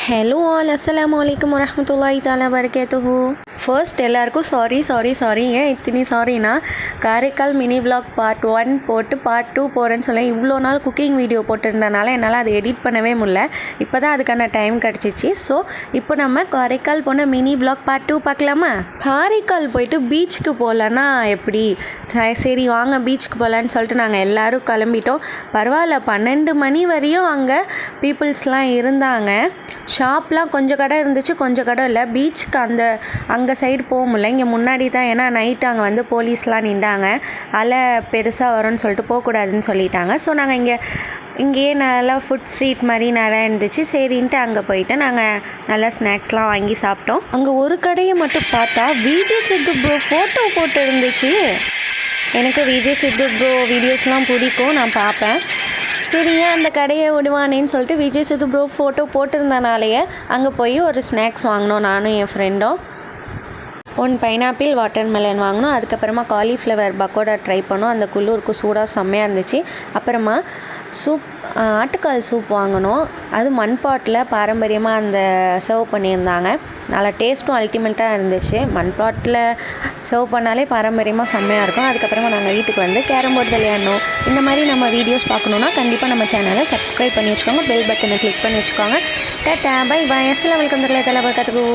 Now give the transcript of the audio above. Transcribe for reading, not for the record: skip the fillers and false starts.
Hello all अस्सलाम वालेकुम வரஹ்மத்துல்லாஹி தஆலா வரகாத்துஹு. ஃபர்ஸ்ட் எல்லாருக்கும் சாரிங்க. இத்தனி சாரினா காரைக்கால் மினி விலாக் பார்ட் 1 போட்டு பார்ட் 2 போகிறேன்னு சொல்ல இவ்வளோ நாள் குக்கிங் வீடியோ போட்டிருந்தனால என்னால் அதை எடிட் பண்ணவே முடியல. இப்போ தான் அதுக்கான டைம் கிடச்சிச்சு. ஸோ இப்போ நம்ம காரைக்கால் போன மினி விலாக் பார்ட் 2 பார்க்கலாமா? காரைக்கால் போயிட்டு பீச்சுக்கு போகலன்னா எப்படி? சரி வாங்க பீச்சுக்கு போகலான்னு சொல்லிட்டு நாங்கள் எல்லோரும் கிளம்பிட்டோம். பரவாயில்ல 12 மணி வரையும் அங்கே பீப்புள்ஸ்லாம் இருந்தாங்க. ஷாப்லாம் கொஞ்சம் கடை இருந்துச்சு, கொஞ்சம் கடை இல்லை. பீச்சுக்கு அங்கே சைடு போக முடியல. இங்கே முன்னாடி தான், ஏன்னா நைட்டு அங்கே வந்து போலீஸ்லாம் நின்றாங்க. அலை பெருசாக வரும்னு சொல்லிட்டு போகக்கூடாதுன்னு சொல்லிட்டாங்க. ஸோ நாங்கள் இங்கேயே நல்லா ஃபுட் ஸ்ட்ரீட் மாதிரி நிறையா இருந்துச்சு. சரின்ட்டு அங்கே போயிட்டு நாங்கள் நல்லா ஸ்நாக்ஸ்லாம் வாங்கி சாப்பிட்டோம். அங்கே ஒரு கடையை மட்டும் பார்த்தா விஜய் சித்து ப்ரோ ஃபோட்டோ போட்டு இருந்துச்சு. எனக்கு விஜய் சித்து ப்ரோ வீடியோஸ்லாம் பிடிக்கும், நான் பார்ப்பேன். சரி ஏன் அந்த கடையை விடுவானேன்னு சொல்லிட்டு விஜய் சேது ப்ரோ ஃபோட்டோ போட்டிருந்தனாலேயே அங்கே போய் ஒரு ஸ்நாக்ஸ் வாங்கினோம். நானும் என் ஃப்ரெண்டும் 1 பைனாப்பிள் வாட்டர்மெலன் வாங்கினோம். அதுக்கப்புறமா காலிஃப்ளவர் பக்கோடா ட்ரை பண்ணோம். அந்த குள்ளூருக்கு சூடாக செம்மையாக இருந்துச்சு. அப்புறமா ஆட்டுக்கால் சூப் வாங்கினோம். அது மண்பாட்டில் பாரம்பரியமாக அந்த சர்வ் பண்ணியிருந்தாங்க. நல்லா டேஸ்ட்டும் அல்டிமேட்டாக இருந்துச்சு. மண்பாட்டில் சர்வ் பண்ணாலே பாரம்பரியமாக செம்மையாக இருக்கும். அதுக்கப்புறமா நாங்கள் வீட்டுக்கு வந்து கேரம் போர்டு விளையாடணும். இந்த மாதிரி நம்ம வீடியோஸ் பார்க்கணுன்னா கண்டிப்பாக நம்ம சேனலை சப்ஸ்கிரைப் பண்ணி வச்சுக்கோங்க. பெல் பட்டனை கிளிக் பண்ணி வச்சுக்கோங்க. Tata bye bye. அஸ்ஸலாமு அலைக்கும் வரஹ்மத்துல்லாஹி வபரகாத்துஹு.